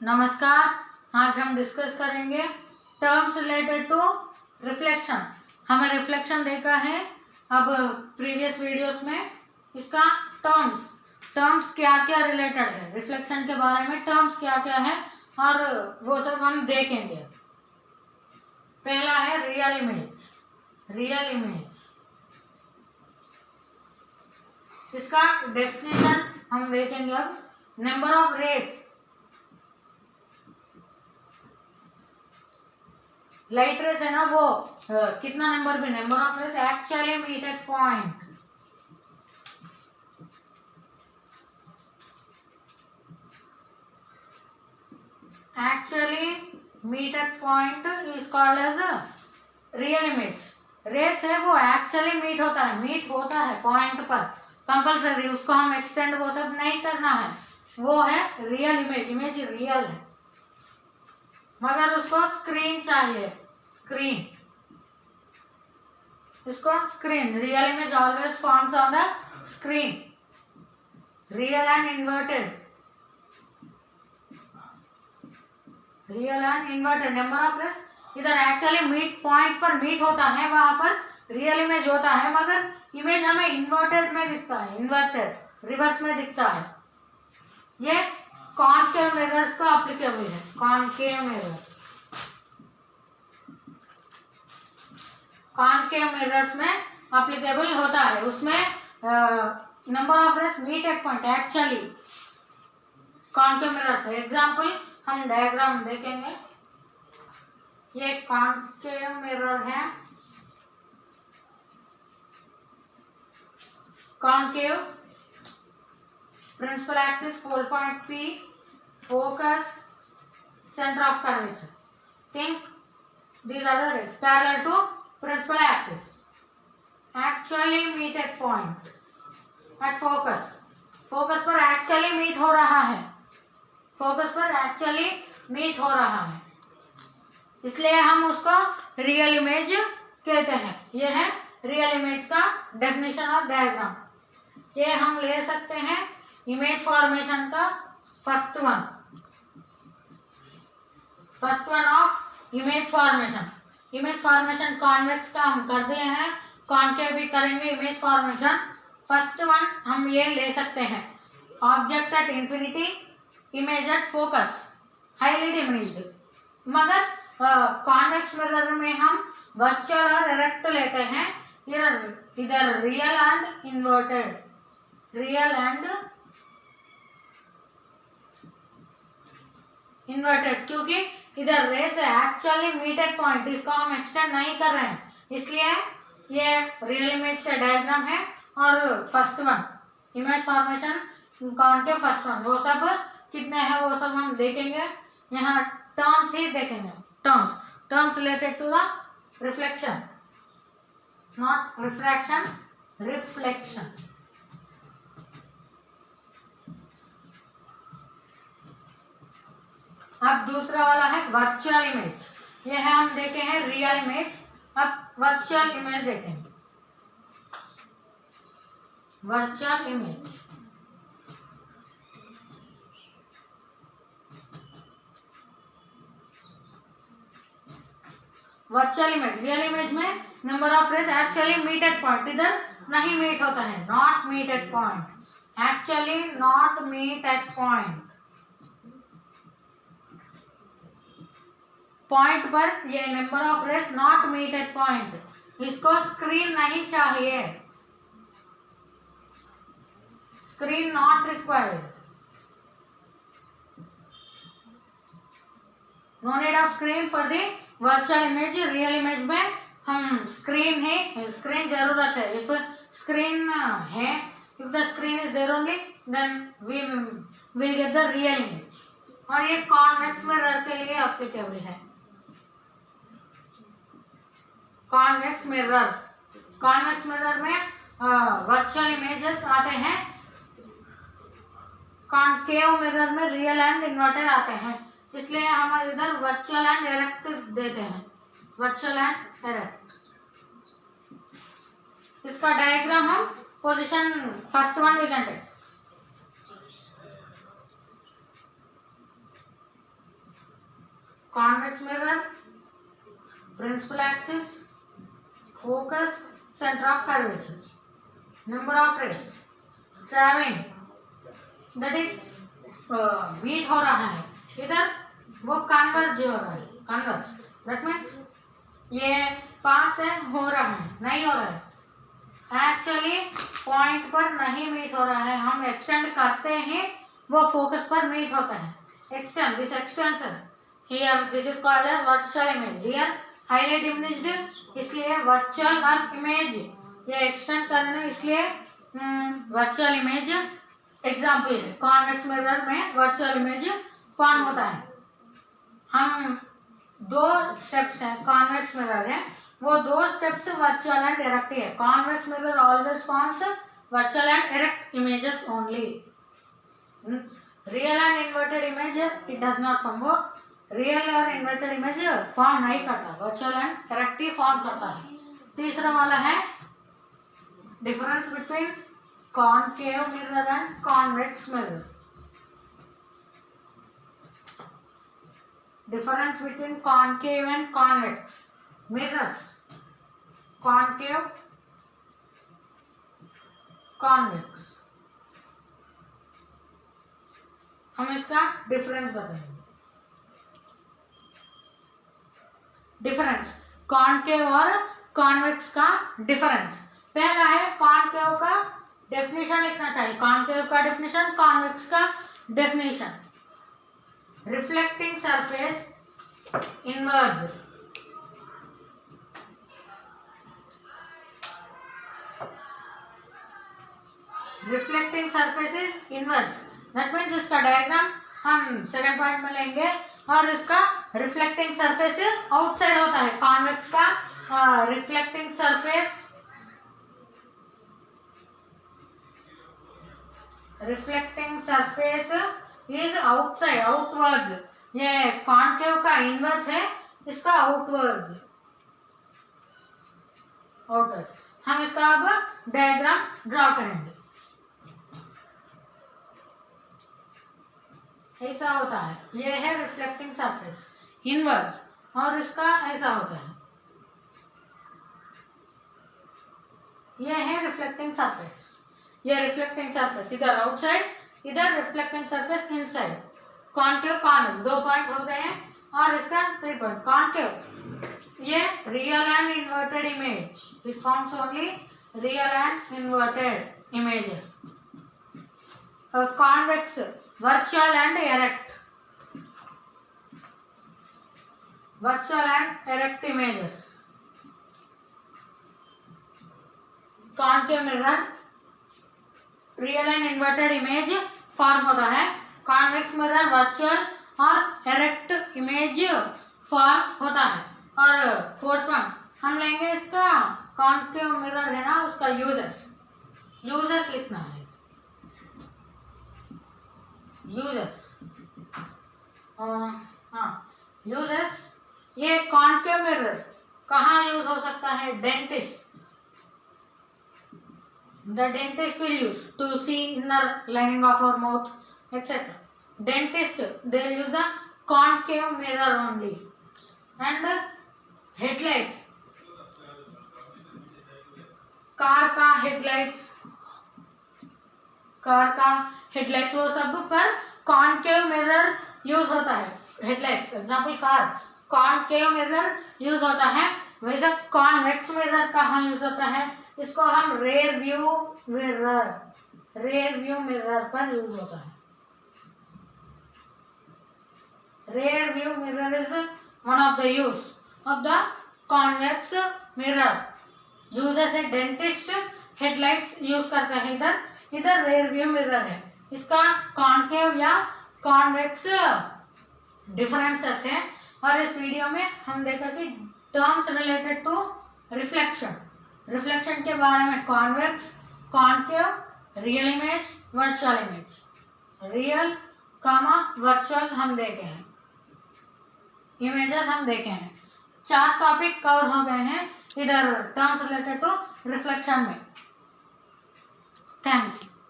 नमस्कार। आज हम डिस्कस करेंगे टर्म्स रिलेटेड टू रिफ्लेक्शन। हमें रिफ्लेक्शन देखा है अब प्रीवियस वीडियोस में। इसका टर्म्स क्या क्या रिलेटेड है, रिफ्लेक्शन के बारे में टर्म्स क्या क्या है और वो सब हम देखेंगे। पहला है रियल इमेज। इसका डेफिनेशन हम देखेंगे अब। Number of rays, light rays है ना, वो कितना नंबर पे, number of rays actually meet at point. Actually meet at point is called as real image. Rays है वो एक्चुअली मीट होता है पॉइंट पर कंपल्सरी, उसको हम एक्सटेंड वो सब नहीं करना है, वो है रियल इमेज रियल है मगर उसको स्क्रीन चाहिए, इसको screen. Real image always forms on the screen, real and inverted number of rays इधर एक्चुअली मीट पॉइंट पर मीट होता है, वहां पर रियल इमेज होता है मगर इमेज हमें इन्वर्टेड में दिखता है, इन्वर्टेड रिवर्स में दिखता है। ये कॉन्केव मिरर्स का एप्लीकेबल है। कॉन्केव मिरर्स में एप्लीकेबल होता है, उसमें number of rays meet at point actually concave mirrors है। एग्जाम्पल हम डायग्राम देखेंगे। ये कॉन्केव मिरर है, concave, principal axis, focal point P, focus, centre of curvature. Think these are the rays parallel to principal axis, actually meet at point at focus पर actually meet हो रहा है, इसलिए हम उसको रियल इमेज कहते हैं। ये है रियल इमेज का डेफिनेशन और डायग्राम। ये हम ले सकते हैं इमेज फॉर्मेशन का first one of image formation convex का हम कर दिए हैं, कॉन्केव भी करेंगे। इमेज फॉर्मेशन फर्स्ट वन हम ये ले सकते हैं, object at infinity, image at focus, highly diminished. मगर कॉन्वेक्स मिरर में हम वर्चुअल और डायरेक्ट लेते हैं। इधर रियल एंड इन्वर्टेड, क्योंकि इधर रेस है एक्चुअली मीटेड पॉइंट, इसको हम एक्सटेंड नहीं कर रहे हैं, इसलिए ये रियल इमेज का डायग्राम है। और first one image formation concave first one, वो सब कितने हैं वो सब हम देखेंगे। यहाँ टर्म्स ही देखेंगे, terms related to the reflection, not refraction, reflection. अब दूसरा वाला है वर्चुअल इमेज। ये है, हम देखे हैं रियल इमेज, अब वर्चुअल इमेज देखेंगे। वर्चुअल इमेज रियल इमेज में number of rays actually meet at point, इधर नहीं मीट होता है, not meet at point, actually not meet at point पर ये number of rays not meet at point, इसको स्क्रीन नहीं चाहिए, screen not required, no need of screen for the virtual image. Real image में हम screen जरूरत है। If screen है, if the screen is there only then we will get the real image. और ये कॉन्वेक्स मिरर के लिए applicable है। कॉन्वेक्स मिरर में वर्चुअल इमेजेस आते हैं, कॉन्केव मिरर में रियल एंड इन्वर्टेड आते हैं, इसलिए हम इधर वर्चुअल एंड डायरेक्ट देते हैं, वर्चुअल एंड डायरेक्ट। इसका डायग्राम हम position first one we can take. convex mirror, principal axis, focus, center of curvature, number of rays traveling, that is meet हो रहा है इधर, वो कन्वर्ज हो रहा है, कन्वर्ज, दैट मीन्स ये पास से हो रहा है, नहीं हो रहा है, एक्चुअली पॉइंट पर नहीं मीट हो रहा है, हम एक्सटेंड करते हैं वो फोकस पर मीट होता है. Extend, this extension here, this is called as virtual image. Here highlight image, इसलिए वर्चुअल और इमेज ये एक्सटेंड करना, इसलिए वर्चुअल इमेज एग्जाम्पल है. कॉन्वेक्स मिरर में वर्चुअल इमेज फॉर्म होता है. हम दो स्टेप्स हैं, कॉन्वेक्स मिरर है, वो दो स्टेप्स वर्चुअल एंड डायरेक्ट है. Convex mirror always forms virtual and direct images only. Real and inverted images it does not form. वो रियल और इन्वर्टेड इमेज फॉर्म नहीं करता, virtual and direct he form करता है. तीसरा वाला है difference between concave mirror and convex mirror. Difference between concave and convex mirrors. Concave, convex. हम इसका डिफरेंस बताएंगे. डिफरेंस कॉन्केव और कॉन्वेक्स का डिफरेंस. पहला है कॉन्केव का डेफिनेशन लिखना चाहिए. कॉन्केव का डेफिनेशन, कॉन्वेक्स का definition. Reflecting surface inwards, reflecting surface is inwards. That means इसका डायग्राम हम सेकंड पॉइंट में लेंगे, और इसका रिफ्लेक्टिंग सरफेस आउटसाइड होता है. कॉन्वेक्स का reflecting surface, reflecting surface is outside, outwards. ये कॉन्केव का इनवर्स है, इसका आउटवर्ड्स, आउटवर्ड्स. हम इसका अब डायग्राम ड्रॉ करेंगे. ऐसा होता है, ये है रिफ्लेक्टिंग सरफेस इनवर्स, और इसका ऐसा होता है. ये है रिफ्लेक्टिंग सरफेस, ये रिफ्लेक्टिंग सरफेस इधर आउटसाइड, इधर reflecting surface inside. Concave convex दो पॉइंट हो गए हैं, और इसका 3 पॉइंट. कॉन्केव ये real and inverted image, it forms only real and inverted images. Convex virtual and erect, virtual and erect images. Concave mirror real and inverted image form होता है. Convex mirror virtual और erect image form होता है. और fourth one हम लेंगे इसका concave mirror है ना, उसका यूजेस, यूजेस लिखना है. यूजेस, हाँ यूजेस. ये कॉन्केव मिरर कहाँ यूज हो सकता है? Dentist. The dentist will use to see inner lining of our mouth, etc. Dentist, they will use the concave mirror only. And headlights, car का headlights, car का headlights वो सब पर concave mirror यूज होता है. headlights example car, concave mirror use होता है. वैसे convex mirror कहाँ यूज होता है? इसको हम rear view mirror, rear view mirror पर यूज होता है. Rear view mirror is one of the use of the convex mirror. Uses है डेंटिस्ट, हेडलाइट्स यूज करता है. इधर इधर रेयर व्यू मिरर है. इसका कॉन्केव या कॉन्वेक्स डिफरेंसेस है. और इस वीडियो में हम देखा कि terms related to reflection, reflection के बारे में convex, concave, real image, virtual image. Real comma virtual हम देखे हैं, इमेजेस हम देखे हैं. 4 टॉपिक कवर हो गए हैं इधर टर्म्स रिलेटेड टू रिफ्लेक्शन में. Thank you.